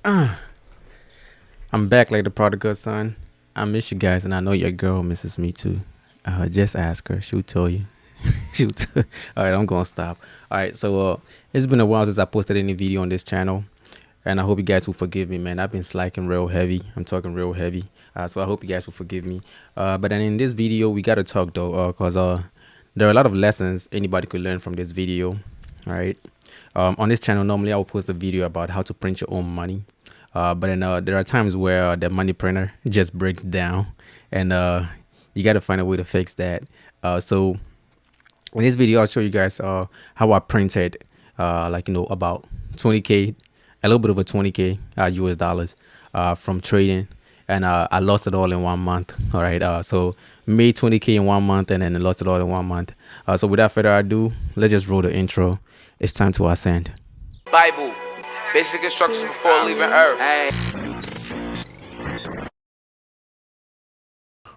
I'm back like the prodigal son. I miss you guys, and I know your girl misses me too. Just ask her; she'll tell you. Shoot. All right, I'm gonna stop. All right, so it's been a while since I posted any video on this channel, and I hope you guys will forgive me, man. I've been slacking real heavy. I'm talking real heavy. So I hope you guys will forgive me. But then in this video, we gotta talk though, cause there are a lot of lessons anybody could learn from this video. All right. On this channel, normally I will post a video about how to print your own money. But then there are times where the money printer just breaks down, and you got to find a way to fix that. So in this video, I'll show you guys how I printed about 20k, a little bit over 20k US dollars from trading, and I lost it all in 1 month. All right, so made 20k in 1 month, and then I lost it all in 1 month. So without further ado, let's just roll the intro. It's time to ascend. Bible, basic instructions before leaving Earth.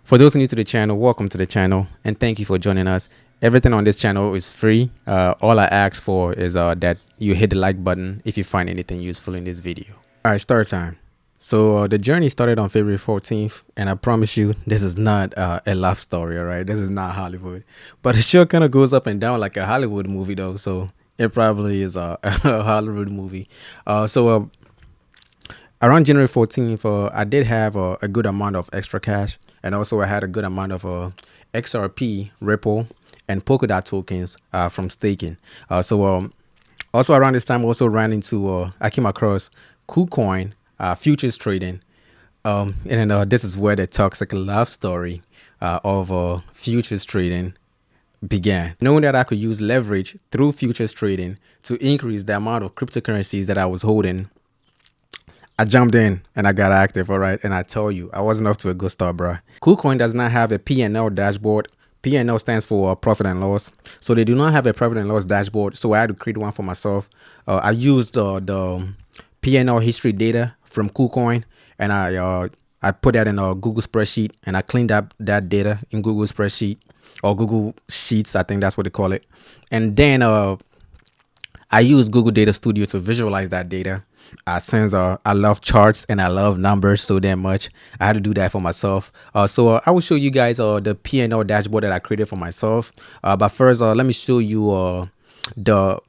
For those new to the channel, welcome to the channel, and thank you for joining us. Everything on this channel is free. All I ask for is that you hit the like button if you find anything useful in this video. All right, start time. So the journey started on February 14th, and I promise you, this is not a love story, all right? This is not Hollywood, but it sure kind of goes up and down like a Hollywood movie, though. So it probably is a Hollywood movie. Around January 14th, I did have a good amount of extra cash, and also I had a good amount of XRP, Ripple, and Polkadot tokens from staking. Also around this time, I also ran into, I came across KuCoin futures trading. And then this is where the toxic love story of futures trading began. Knowing that I could use leverage through futures trading to increase the amount of cryptocurrencies that I was holding, I jumped in and I got active, all right? And I tell you, I wasn't off to a good start, bro. KuCoin does not have a PNL dashboard. PNL stands for profit and loss. So they do not have a profit and loss dashboard. So I had to create one for myself. I used the PNL history data from KuCoin, and I put that in a Google spreadsheet, and I cleaned up that data in Google spreadsheet or Google Sheets. I think that's what they call it. And then I use Google Data Studio to visualize that data. Since I love charts and I love numbers so damn much, I had to do that for myself. So I will show you guys the PNL dashboard that I created for myself. But first, let me show you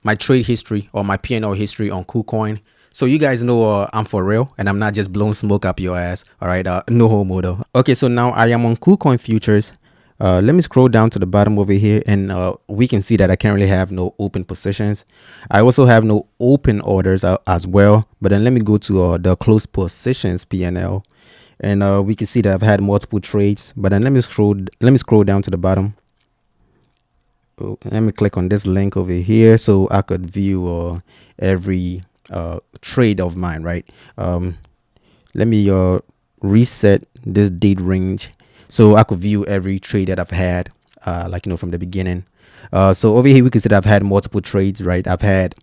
my trade history or my PNL history on KuCoin. So you guys know I'm for real and I'm not just blowing smoke up your ass. All right, no homo though. Okay, so now I am on KuCoin futures. Let me scroll down to the bottom over here, and we can see that I currently have no open positions. I also have no open orders as well. But then let me go to the close positions PNL, and we can see that I've had multiple trades. But then let me scroll down to the bottom. Let me click on this link over here so I could view every trade of mine, right? Let me reset this date range so I could view every trade that I've had, from the beginning. So over here, we can see that I've had multiple trades, right? I've had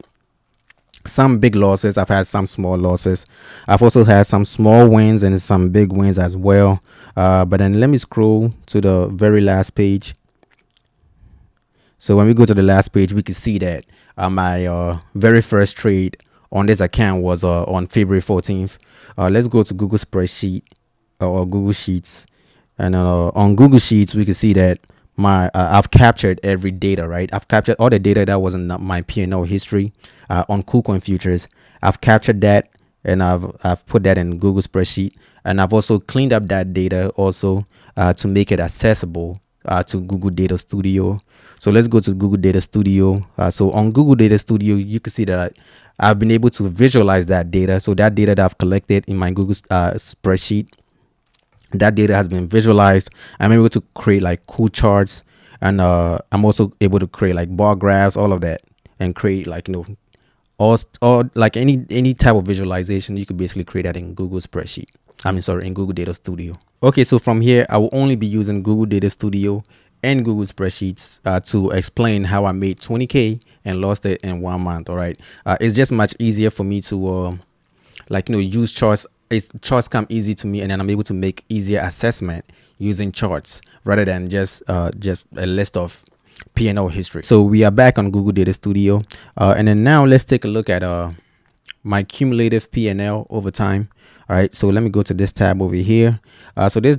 some big losses. I've had some small losses. I've also had some small wins and some big wins as well. But then let me scroll to the very last page. So when we go to the last page, we can see that my very first trade on this account was on February 14th. Let's go to Google spreadsheet or Google Sheets. And on Google Sheets, we can see that I've captured every data, right? I've captured all the data that was in my P&L history on KuCoin futures. I've captured that, and I've put that in Google spreadsheet, and I've also cleaned up that data also to make it accessible to Google Data Studio. So let's go to Google Data Studio. So on Google Data Studio, you can see that I've been able to visualize that data. So that data that I've collected in my Google spreadsheet, that data has been visualized. I'm able to create like cool charts, and I'm also able to create like bar graphs, all of that, and create all like any type of visualization. You could basically create that in Google spreadsheet. In Google Data Studio. Okay, so from here, I will only be using Google Data Studio and Google spreadsheets to explain how I made 20k and lost it in 1 month. All right, it's just much easier for me to use charts. Charts come easy to me, and then I'm able to make easier assessment using charts rather than just a list of P&L history. So we are back on Google Data Studio, and then now let's take a look at my cumulative PNL over time. All right, so let me go to this tab over here. So this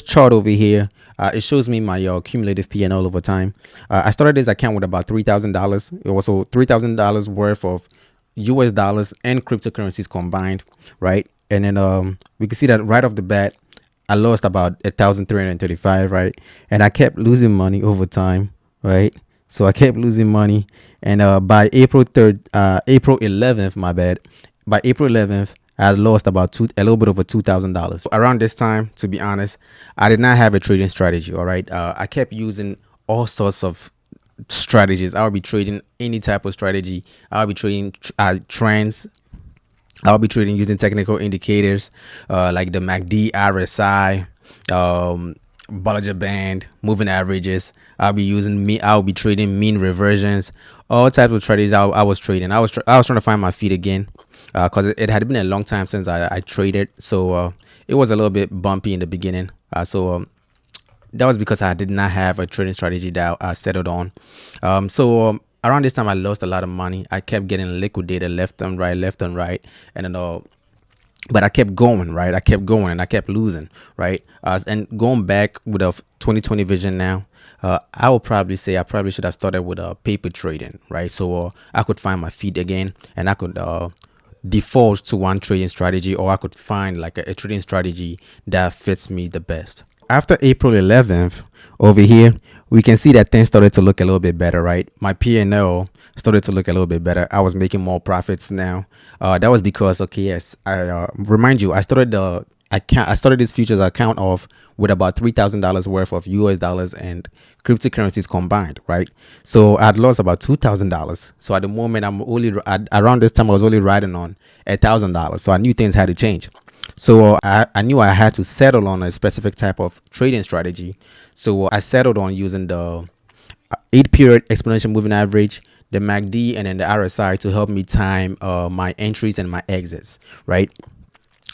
chart over here, it shows me my cumulative PNL over time. I started this account with about $3,000. It was so $3,000 worth of US dollars and cryptocurrencies combined, right? And then we can see that right off the bat, I lost about 1,335, right? And I kept losing money over time, right? So I kept losing money, and by April 11th, my bad. By April 11th, I had lost about a little bit over $2,000. So around this time, to be honest, I did not have a trading strategy. All right, I kept using all sorts of strategies. I would be trading any type of strategy. I would be trading trends. I'll be trading using technical indicators like the MACD, RSI, Bollinger Band, moving averages. I'll be trading mean reversions, all types of strategies. I was trading. I was trying to find my feet again because it had been a long time since I traded, so it was a little bit bumpy in the beginning. So that was because I did not have a trading strategy that I settled on. Around this time, I lost a lot of money. I kept getting liquidated left and right, and then but I kept going, right? I kept going and I kept losing, right? And going back with a 2020 vision now, I would probably say I probably should have started with paper trading, right? So I could find my feet again, and I could default to one trading strategy, or I could find like a trading strategy that fits me the best. After April 11th, over here, we can see that things started to look a little bit better, right? My P&L started to look a little bit better. I was making more profits now. That was because, okay, yes, I remind you, I started this futures account off with about $3,000 worth of US dollars and cryptocurrencies combined, right? So I'd lost about $2,000. So at the moment, around this time, I was only riding on $1,000. So I knew things had to change. So I knew I had to settle on a specific type of trading strategy. So I settled on using the 8-period exponential moving average, the MACD, and then the RSI to help me time my entries and my exits, right?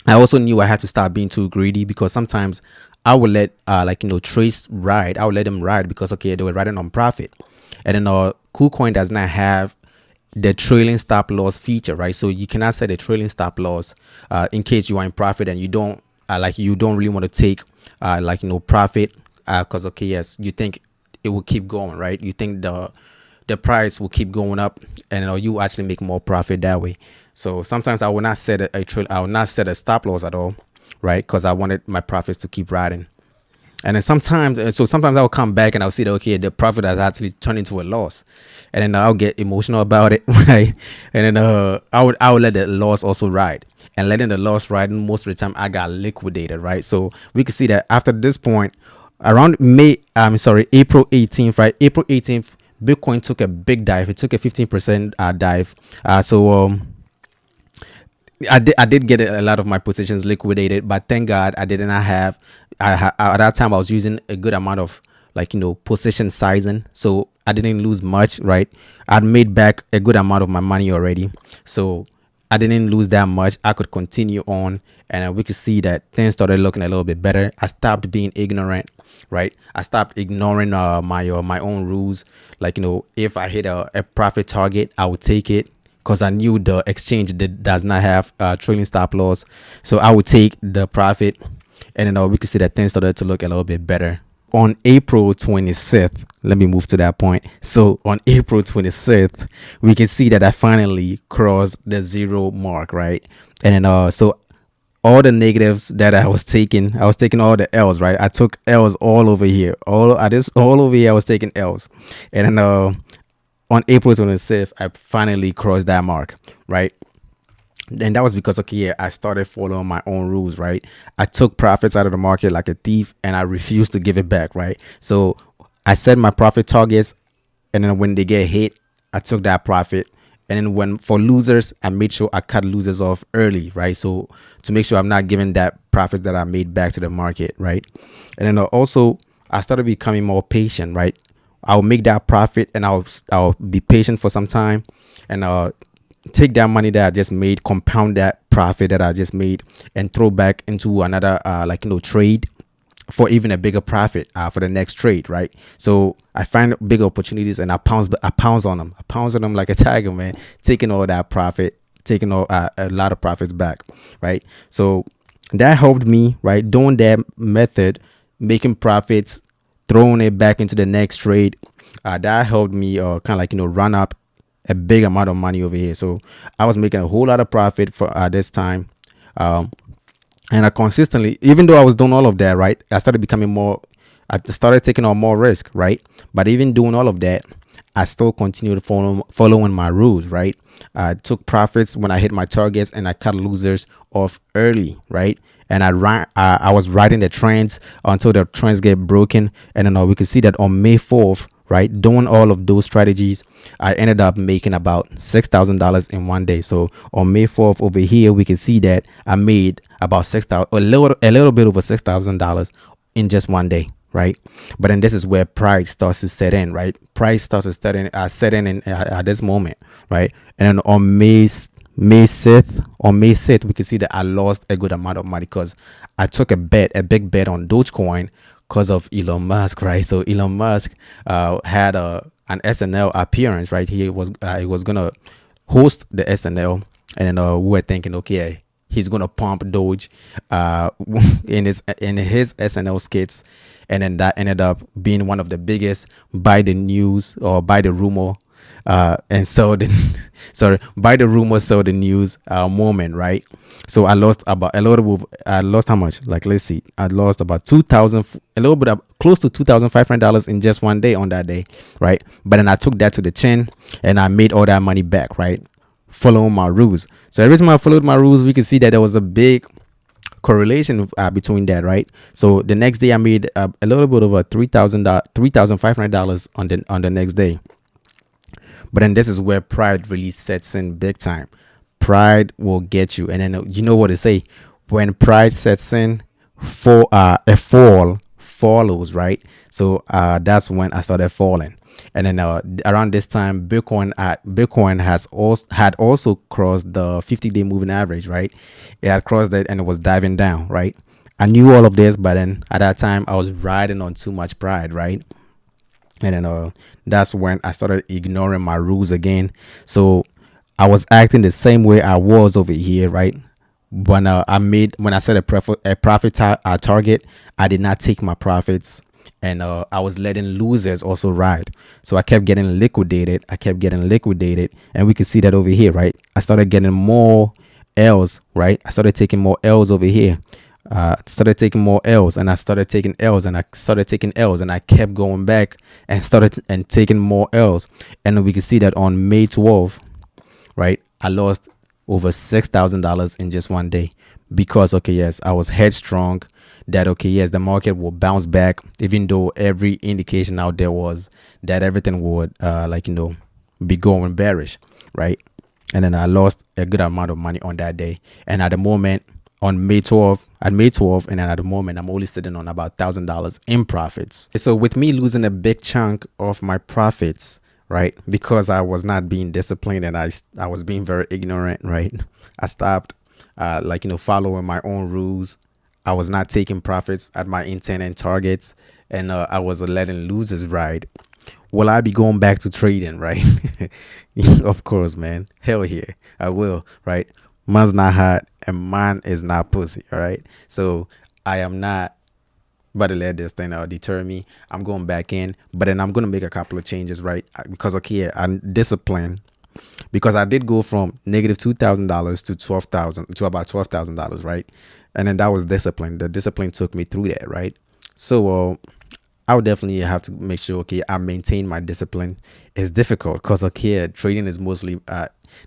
I also knew I had to start being too greedy, because sometimes I would let trades ride. I would let them ride because, okay, they were riding on profit. And then KuCoin does not have the trailing stop loss feature, right? So you cannot set a trailing stop loss in case you are in profit and you don't really want to take profit because okay, yes, you think it will keep going, right? You think the price will keep going up, and you actually make more profit that way. So sometimes I will not set I will not set a stop loss at all, right? Because I wanted my profits to keep riding. And then sometimes I'll come back and I'll see that, okay, the profit has actually turned into a loss, and then I'll get emotional about it, right? And then I would let the loss also ride, and letting the loss ride, most of the time I got liquidated, right? So we can see that after this point, around April 18th, right? April 18th, Bitcoin took a big dive. It took a 15% dive. I did get a lot of my positions liquidated, but thank God I did not have. At that time I was using a good amount of position sizing, so I didn't lose much. Right, I'd made back a good amount of my money already, so I didn't lose that much. I could continue on, and we could see that things started looking a little bit better. I stopped being ignorant, right? I stopped ignoring my own rules. If I hit a profit target, I would take it, because I knew the exchange does not have trailing stop loss. So I would take the profit, and then we could see that things started to look a little bit better. On April 26th, let me move to that point. So on April 26th, we can see that I finally crossed the zero mark, right? And then so all the negatives that I was taking all the L's, right? I took L's all over here. All over here, I was taking L's. And then on April 26th, I finally crossed that mark, right? And that was because, okay, yeah, I started following my own rules, right? I took profits out of the market like a thief, and I refused to give it back, right? So I set my profit targets, and then when they get hit, I took that profit. And then for losers, I made sure I cut losers off early, right? So to make sure I'm not giving that profits that I made back to the market, right? And then also I started becoming more patient, right? I'll make that profit, and I'll be patient for some time, and take that money that I just made, compound that profit that I just made, and throw back into another trade for even a bigger profit for the next trade, right? So I find big opportunities, and I pounce on them like a tiger, man, taking all that profit taking a lot of profits back, right? So that helped me, right? Doing that method, making profits, throwing it back into the next trade, that helped me kind of like, run up a big amount of money over here. So I was making a whole lot of profit for this time. Um, and I consistently, even though I was doing all of that, right, I started becoming more, I started taking on more risk, right? But even doing all of that, I still continued following my rules, right? I took profits when I hit my targets, and I cut losers off early, right? And I was riding the trends until the trends get broken, and then we could see that on May 4th, right, doing all of those strategies, I ended up making about $6,000 in one day. So on May 4th over here, we can see that I made about 6,000, a little bit over $6,000 in just one day, right? But then this is where pride starts to set in, right? Pride starts to set in at this moment, right? And then on May 6th, we can see that I lost a good amount of money because I took a big bet on Dogecoin because of Elon Musk, right? So Elon Musk had an SNL appearance, right? He was gonna host the SNL, and then we were thinking, okay, he's gonna pump Doge in his SNL skits, and then that ended up being one of the biggest by the news or by the rumor and so the sorry, by the rumor, so the news moment, right? So I lost about a little bit. I lost how much? Like, let's see, I lost about 2,000, a little bit of close to $2,500 in just one day on that day, right? But then I took that to the chin, and I made all that money back, right? Following my rules. So every time I followed my rules, we could see that there was a big correlation between that, right? So the next day I made a little bit over $3,500 on the next day. But then this is where pride really sets in big time. Pride will get you, and then you know what to say. When pride sets in, for a fall follows, right? So that's when I started falling. And then around this time, Bitcoin had also crossed the 50-day moving average, right? It had crossed it, and it was diving down, right? I knew all of this, but then at that time I was riding on too much pride, right? And then that's when I started ignoring my rules again. So I was acting the same way I was over here, right? When I set a profit target, I did not take my profits, and I was letting losers also ride. So I kept getting liquidated. And we could see that over here, right? I started getting more L's, right? I started taking more L's over here. Started taking more L's, and I started taking L's, and I started taking L's, and I kept going back and started and taking more L's. And we can see that on May 12th, right, I lost over $6,000 in just one day because, okay, yes, I was headstrong that, okay, yes, the market will bounce back, even though every indication out there was that everything would be going bearish, right? And then I lost a good amount of money on that day. And at the moment, on May 12th, and then at the moment, I'm only sitting on about $1,000 in profits. So with me losing a big chunk of my profits, right, because I was not being disciplined, and I was being very ignorant, right? I stopped following my own rules. I was not taking profits at my intent and targets, and I was letting losers ride. Will I be going back to trading, right? Of course, man. Hell yeah, I will, right? Man's not hot, and man is not pussy, all right? So I am not about to let this thing deter me. I'm going back in, but then I'm going to make a couple of changes, right? Because, okay, I'm disciplined, because I did go from negative $2,000 to about $12,000, right? And then that was discipline. The discipline took me through that, right? So I would definitely have to make sure, okay, I maintain my discipline. It's difficult because, okay, trading is mostly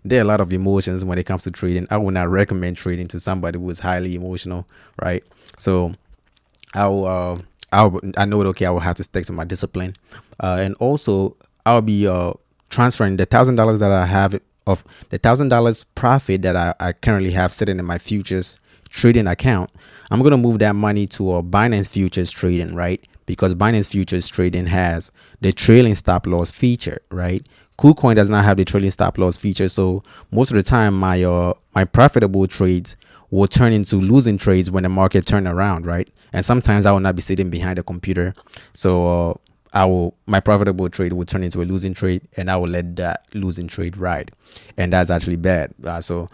there are a lot of emotions when it comes to trading. I would not recommend trading to somebody who is highly emotional, right? So I know that, okay, I will have to stick to my discipline, and also I'll be transferring the $1,000 that I have, of the $1,000 profit that I currently have sitting in my futures trading account. I'm gonna move that money to a Binance futures trading, right? Because Binance futures trading has the trailing stop loss feature, right? KuCoin does not have the trailing stop loss feature, so most of the time my profitable trades will turn into losing trades when the market turn around, right? And sometimes I will not be sitting behind the computer, so my profitable trade will turn into a losing trade, and I will let that losing trade ride, and that's actually bad. So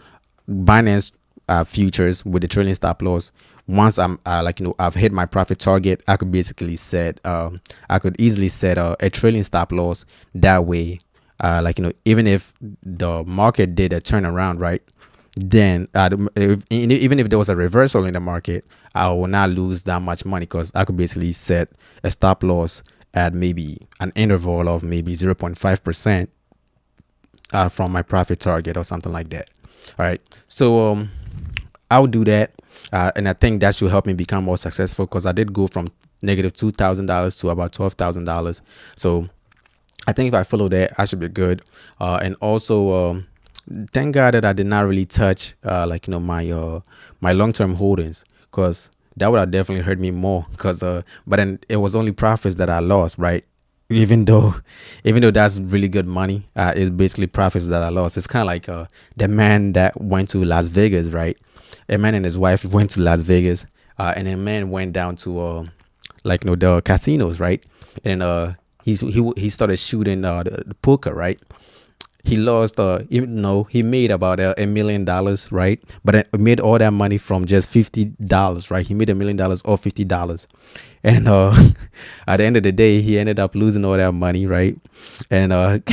Binance futures with the trailing stop loss. Once I'm I've hit my profit target, I could basically set I could easily set a trailing stop loss. That way, even if the market did a turnaround, right? Then even if there was a reversal in the market, I will not lose that much money because I could basically set a stop loss at maybe an interval of maybe 0.5% from my profit target or something like that. All right. So I'll do that. And I think that should help me become more successful because I did go from negative $2,000 to about $12,000. So I think if I follow that, I should be good. And also, thank God that I did not really touch my long-term holdings, because that would have definitely hurt me more. But then it was only profits that I lost, right? Even though that's really good money, it's basically profits that I lost. It's kind of like the man that went to Las Vegas, right? A man and his wife went to Las Vegas, and a man went down to the casinos, right? And he started shooting the poker, right? He lost even though he made about $1 million, right? But he made all that money from just $50, right? He made $1 million off $50. And at the end of the day, he ended up losing all that money, right? And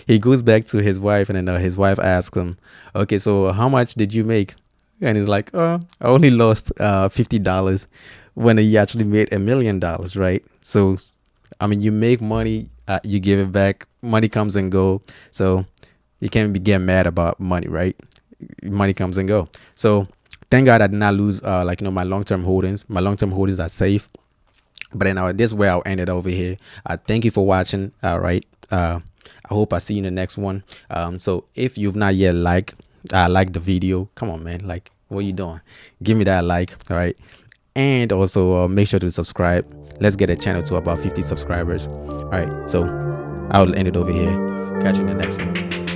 he goes back to his wife, and then his wife asks him, okay, so how much did you make? And he's like, I only lost $50, when he actually made $1 million, right? So I mean, you make money, you give it back. Money comes and go. So you can't be getting mad about money, right? Money comes and go. So thank God I did not lose my long-term holdings. My long-term holdings are safe. But then this is where I'll end it over here. Thank you for watching. All right. I hope I see you in the next one. So if you've not yet liked the video, come on, man. Like, what are you doing? Give me that like. All right. And also make sure to subscribe. Let's get a channel to about 50 subscribers. All right. So I'll end it over here. Catch you in the next one.